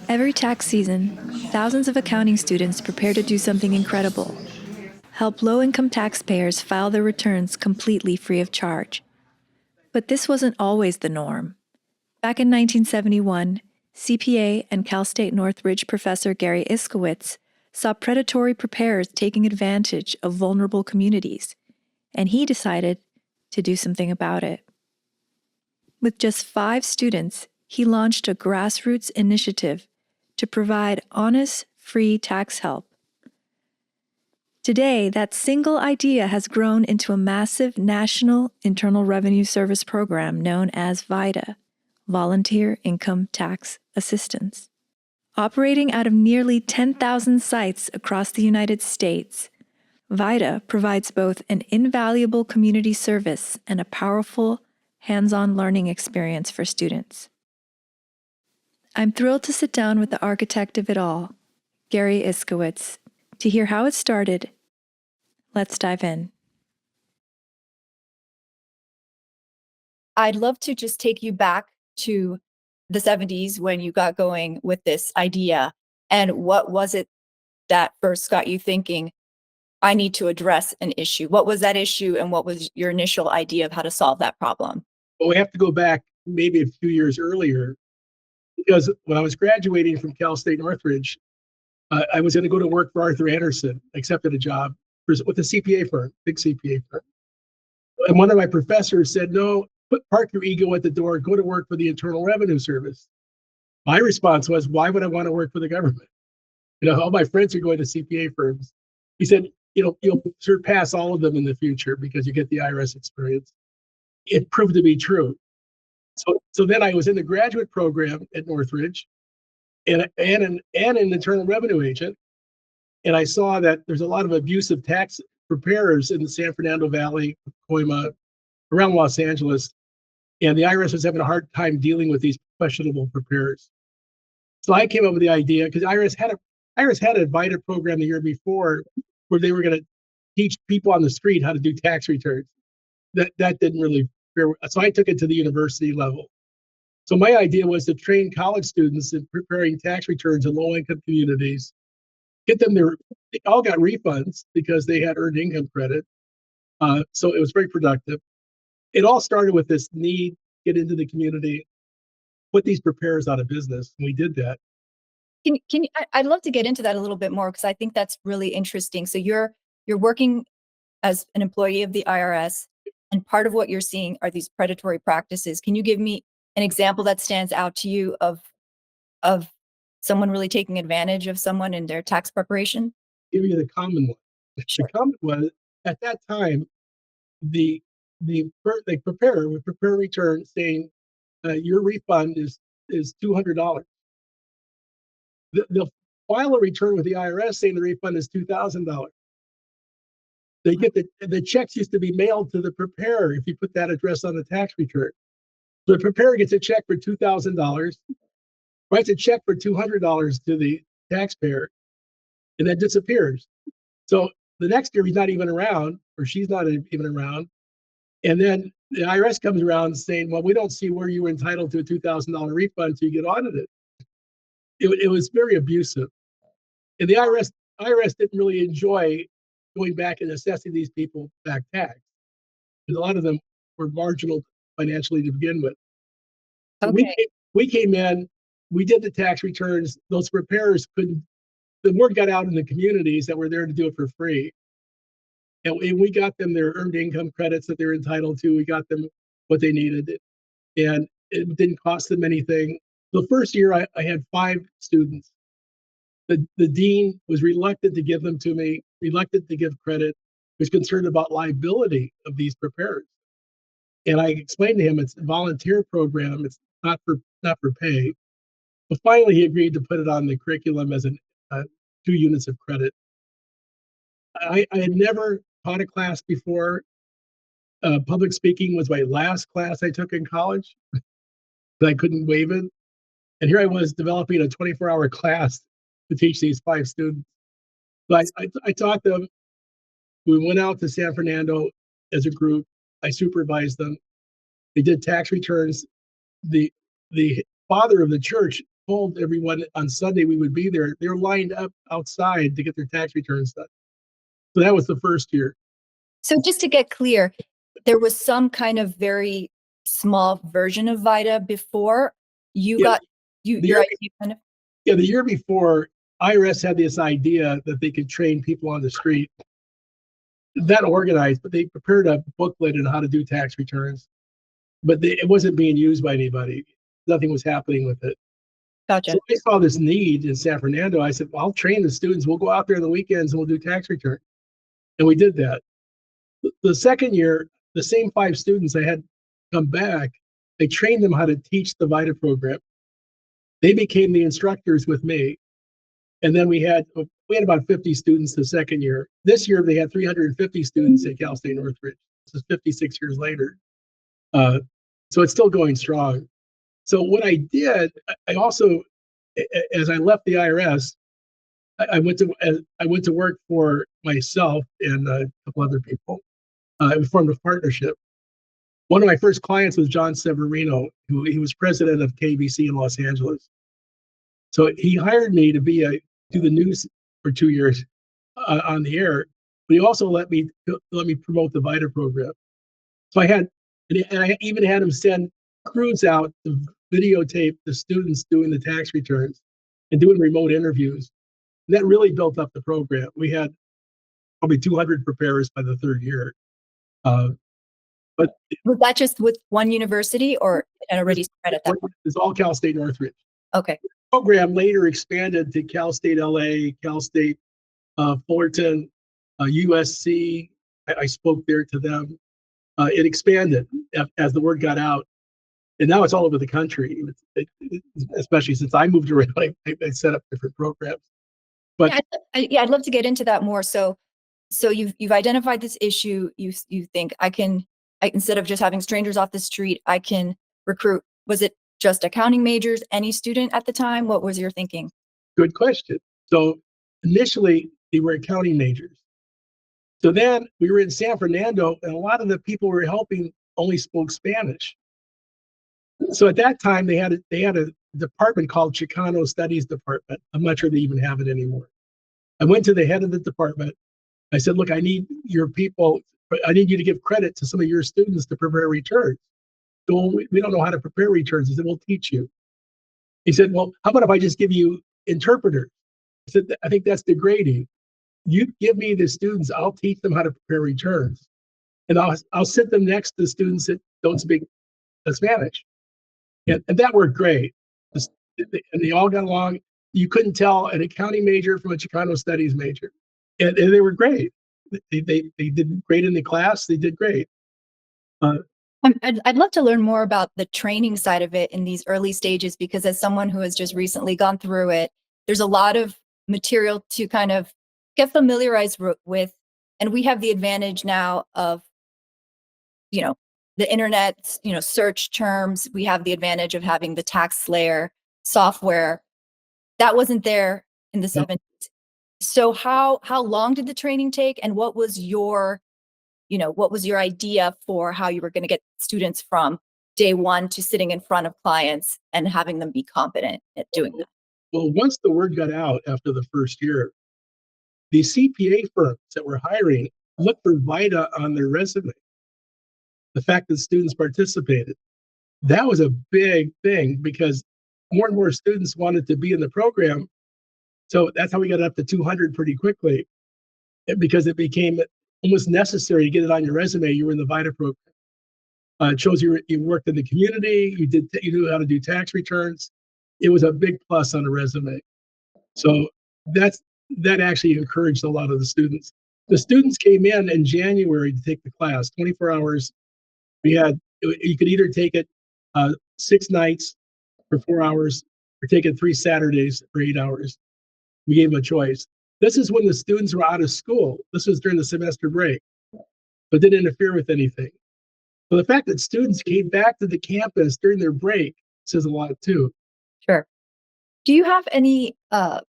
Every tax season, thousands of accounting students prepare to do something incredible: help low-income taxpayers file their returns completely free of charge. But this wasn't always the norm. Back in 1971, CPA and Cal State Northridge professor Gary Iskowitz saw predatory preparers taking advantage of vulnerable communities, and he decided to do something about it. With just 5 students, he launched a grassroots initiative to provide honest, free tax help. Today, that single idea has grown into a massive national Internal Revenue Service program known as VITA, Volunteer Income Tax Assistance. Operating out of nearly 10,000 sites across the United States, VITA provides both an invaluable community service and a powerful, hands-on learning experience for students. I'm thrilled to sit down with the architect of it all, Gary Iskowitz, to hear how it started. Let's dive in. I'd love to just take you back to the 70s when you got going with this idea. And what was it that first got you thinking, I need to address an issue? What was that issue, and what was your initial idea of how to solve that problem? Well, we have to go back maybe a few years earlier, because when I was graduating from Cal State Northridge, I was going to go to work for Arthur Anderson, accepted a job with a CPA firm, big CPA firm. And one of my professors said, no, park your ego at the door, go to work for the Internal Revenue Service. My response was, why would I want to work for the government? All my friends are going to CPA firms. He said, you'll surpass all of them in the future because you get the IRS experience. It proved to be true. So then I was in the graduate program at Northridge and an internal revenue agent. And I saw that there's a lot of abusive tax preparers in the San Fernando Valley, Colima, around Los Angeles. And the IRS was having a hard time dealing with these questionable preparers. So I came up with the idea, because IRS had a VITA program the year before where they were going to teach people on the street how to do tax returns. That didn't really fare. So I took it to the university level. So my idea was to train college students in preparing tax returns in low-income communities, get them they all got refunds because they had earned income credit. So it was very productive. It all started with this need, get into the community, put these preparers out of business. And we did that. I'd love to get into that a little bit more, because I think that's really interesting. So you're working as an employee of the IRS, and part of what you're seeing are these predatory practices. Can you give me an example that stands out to you of someone really taking advantage of someone in their tax preparation? Give you the common one. Sure. The common one, at that time, the preparer would prepare a return saying your refund is $200. They'll file a return with the IRS saying the refund is $2,000. They get the checks used to be mailed to the preparer if you put that address on the tax return. So the preparer gets a check for $2,000, writes a check for $200 to the taxpayer, and then disappears. So the next year he's not even around, or she's not even around. And then the IRS comes around saying, well, we don't see where you were entitled to a $2,000 refund until you get audited. It was very abusive. And the IRS didn't really enjoy going back and assessing these people back tax, because a lot of them were marginal financially to begin with. So Okay. we came in, we did the tax returns. Those preparers couldn't, the word got out in the communities that were there to do it for free. And we got them their earned income credits that they're entitled to. We got them what they needed. And it didn't cost them anything. The first year I had 5 students. The dean was reluctant to give them to me, reluctant to give credit, was concerned about liability of these preparers. And I explained to him it's a volunteer program, it's not for pay. But finally he agreed to put it on the curriculum as 2 units of credit. I had never taught a class before. Public speaking was my last class I took in college, but I couldn't waive it. And here I was developing a 24-hour class to teach these 5 students. So I taught them. We went out to San Fernando as a group. I supervised them. They did tax returns. The father of the church told everyone on Sunday we would be there, they were lined up outside to get their tax returns done. So that was the first year. So just to get clear, there was some kind of very small version of VITA before you Yeah, got the your year, idea kind of. yeah, the year before, IRS had this idea that they could train people on the street. That organized, but they prepared a booklet on how to do tax returns, but it wasn't being used by anybody. Nothing was happening with it. So Gotcha. I saw this need in San Fernando. I said, well, I'll train the students. We'll go out there on the weekends and we'll do tax return. And we did that. The second year, the same 5 students I had come back, I trained them how to teach the VITA program. They became the instructors with me. And then we had about 50 students the second year. This year, they had 350 students at Cal State Northridge. This is 56 years later. So it's still going strong. So what I did, I also, as I left the IRS, I went to work for myself and a couple other people. We formed a partnership. One of my first clients was John Severino, he was president of KBC in Los Angeles. So he hired me to do the news for 2 years on the air, but he also let me promote the VITA program. So and I even had him send crews out to videotape the students doing the tax returns and doing remote interviews. And that really built up the program. We had probably 200 preparers by the third year. But Was that just with one university or it had already spread at that point? it's all Cal State Northridge. Okay. The program later expanded to Cal State LA, Cal State Fullerton, USC. I spoke there to them. It expanded as the word got out. And now it's all over the country, especially since I moved around. I set up different programs. But I'd love to get into that more. So you've identified this issue. You think instead of just having strangers off the street, I can recruit. Was it just accounting majors, any student at the time? What was your thinking? good question. So initially, they were accounting majors. So then we were in San Fernando, and a lot of the people we were helping only spoke Spanish. So at that time, they had a department called Chicano Studies Department. I'm not sure they even have it anymore. I went to the head of the department. I said, look, I need your people. I need you to give credit to some of your students to prepare returns. So we don't know how to prepare returns. He said, we'll teach you. He said, well, how about if I just give you interpreters? I said, I think that's degrading. You give me the students, I'll teach them how to prepare returns. And I'll sit them next to students that don't speak Spanish. And that worked great. And they all got along. You couldn't tell an accounting major from a Chicano studies major. And they were great. They did great in the class. They did great. I'd love to learn more about the training side of it in these early stages, because as someone who has just recently gone through it, there's a lot of material to kind of get familiarized with. And we have the advantage now of, the internet, search terms. We have the advantage of having the tax slayer software that wasn't there in the 70s. So how long did the training take, and what was your idea for how you were going to get students from day one to sitting in front of clients and having them be competent at doing that? Well, once the word got out after the first year, the CPA firms that were hiring looked for VITA on their resume. The fact that students participated, that was a big thing because more and more students wanted to be in the program. So that's how we got up to 200 pretty quickly, because it became almost necessary to get it on your resume. You were in the VITA program. It shows you worked in the community. You knew how to do tax returns. It was a big plus on a resume. So that actually encouraged a lot of the students. The students came in January to take the class, 24 hours. You could either take it 6 nights for 4 hours or take it 3 Saturdays for 8 hours. We gave them a choice. This is when the students were out of school. This was during the semester break, but didn't interfere with anything. So the fact that students came back to the campus during their break says a lot too. Sure. Do you have any the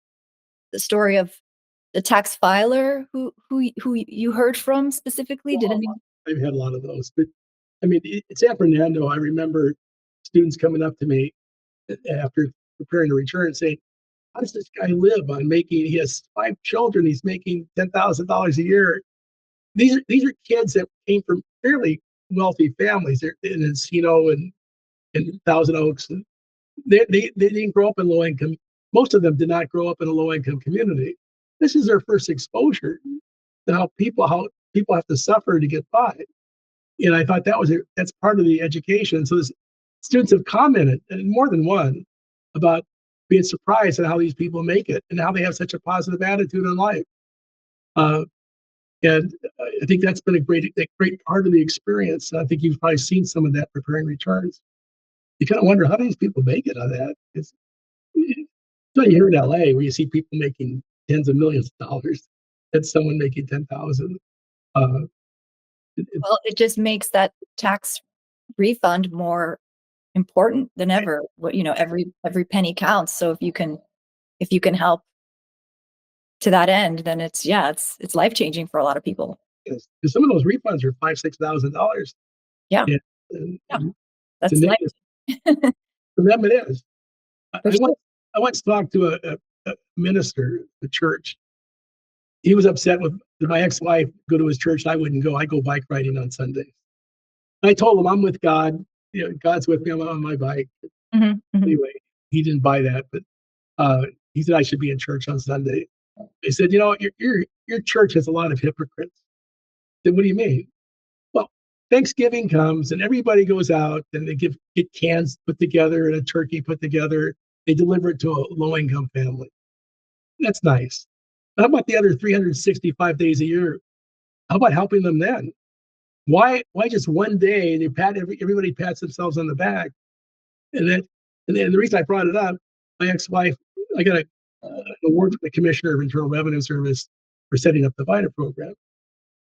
story of the tax filer who you heard from specifically? Did any? I've had a lot of those, but I mean, in San Fernando, I remember students coming up to me after preparing a return saying, how does this guy live on making, he has 5 children, he's making $10,000 a year. These are kids that came from fairly wealthy families. They're in Encino and Thousand Oaks. And they didn't grow up in low income. Most of them did not grow up in a low income community. This is their first exposure to how people have to suffer to get by. And I thought that's part of the education. So students have commented, and more than one, about being surprised at how these people make it and how they have such a positive attitude in life. And I think that's been a great part of the experience. I think you've probably seen some of that preparing returns. You kind of wonder, how do these people make it on that? It's so you hear in LA where you see people making tens of millions of dollars and someone making 10,000. Well, it just makes that tax refund more important than ever. Every penny counts. So if you can help to that end, then it's life-changing for a lot of people. Yes, because some of those refunds are $5,000-$6,000. Yeah. Yeah. That's nice. For them, it is. For sure. I once talked to a minister at the church. He was upset with my ex-wife go to his church. I wouldn't go. I go bike riding on Sundays. I told him I'm with God. God's with me. I'm on my bike. Anyway, he didn't buy that, but he said I should be in church on Sunday. He said, your church has a lot of hypocrites. I said, what do you mean? Well, Thanksgiving comes and everybody goes out and they get cans put together and a turkey put together. They deliver it to a low-income family. That's nice. How about the other 365 days a year? How about helping them then? Why just one day everybody pats themselves on the back? And then the reason I brought it up, my ex-wife, I got an award from the Commissioner of Internal Revenue Service for setting up the VITA program.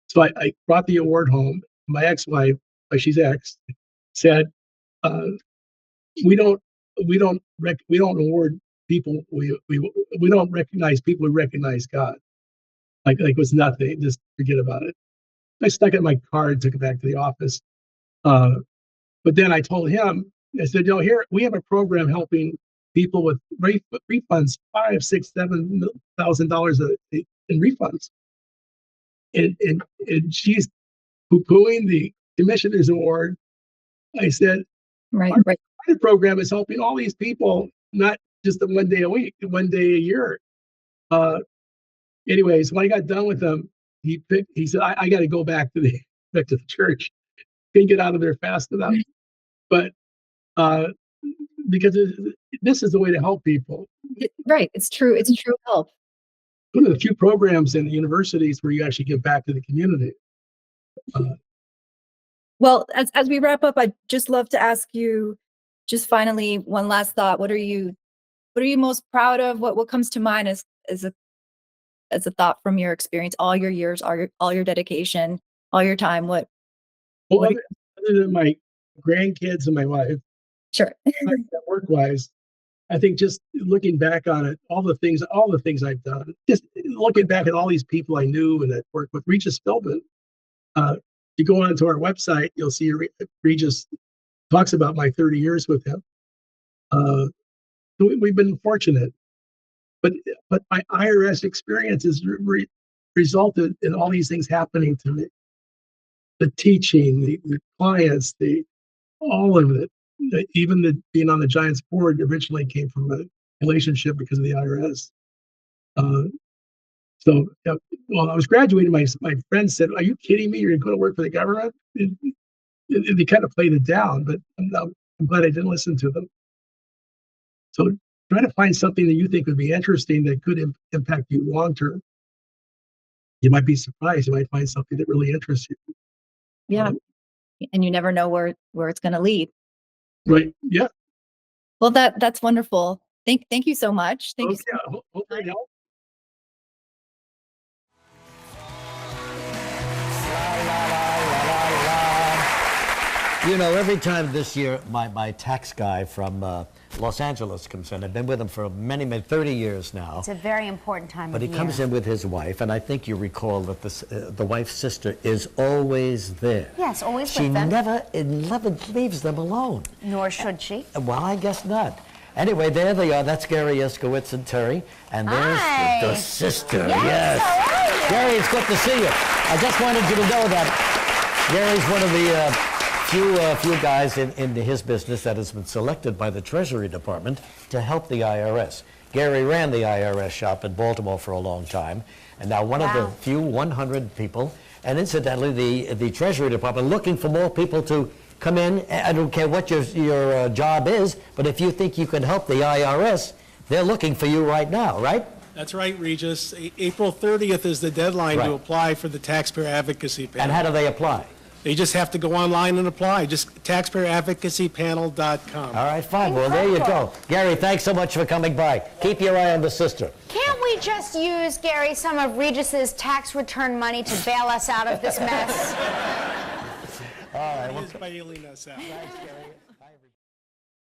So I brought the award home. My ex-wife, she's ex, said, we don't award people. We don't recognize people who recognize God. Like it was nothing. Just forget about it. I stuck it in my car and took it back to the office. But then I told him, I said, here we have a program helping people with refunds, $5,000, $6,000, $7,000 in refunds. And she's poo-pooing the commissioner's award. I said, right. The program is helping all these people, not just the 1 day a week, 1 day a year. Anyways, when I got done with him, he said, I got to go back to the church. Can't get out of there fast enough. But because this is the way to help people. Right. It's true. It's true help. One of the few programs in the universities where you actually give back to the community. Well, as we wrap up, I'd just love to ask you, just finally, one last thought. What are you most proud of? What comes to mind as a thought from your experience, all your years, all your dedication, all your time? Other than my grandkids and my wife, sure. Work-wise, I think just looking back on it, all the things I've done, just looking back at all these people I knew and that worked with. Regis Philbin, you go onto our website, you'll see Regis talks about my 30 years with him. We've been fortunate, but my IRS experience has resulted in all these things happening to me. The teaching, the clients, all of it. Even being on the Giants board originally came from a relationship because of the IRS. So while I was graduating, my friend said, "Are you kidding me? You're going to go to work for the government?" They kind of played it down, but I'm glad I didn't listen to them. So try to find something that you think would be interesting that could impact you long term. You might be surprised. You might find something that really interests you. Yeah, and you never know where it's going to lead. Right. Yeah. Well, that's wonderful. Thank you so much. Thank you. Yeah. Hope that helped. Every time this year, my tax guy from Los Angeles comes in. I've been with him for many 30 years now. It's a very important time But of he year. comes in with his wife, and I think you recall that the wife's sister is always there. Yes, always She with them. never leaves them alone. Nor should she. Well, I guess not. Anyway, there they are. That's Gary Iskowitz and Terry. And there's Hi. the sister. Yes, how are you? Gary, it's good to see you. I just wanted you to know that Gary's one of the few guys in his business that has been selected by the Treasury Department to help the IRS. Gary ran the IRS shop in Baltimore for a long time, and now one of the few 100 people. And incidentally, the Treasury Department looking for more people to come in. I don't care what your job is, but if you think you can help the IRS, they're looking for you right now, right? That's right, Regis. April 30th is the deadline Right. to apply for the Taxpayer Advocacy Panel. And how do they apply? They just have to go online and apply, just taxpayeradvocacypanel.com. All right, fine. Well, there you go. Gary, thanks so much for coming by. Keep your eye on the sister. Can't we just use, Gary, some of Regis's tax return money to bail us out of this mess? All right. He is bailing us out. Thanks, Gary.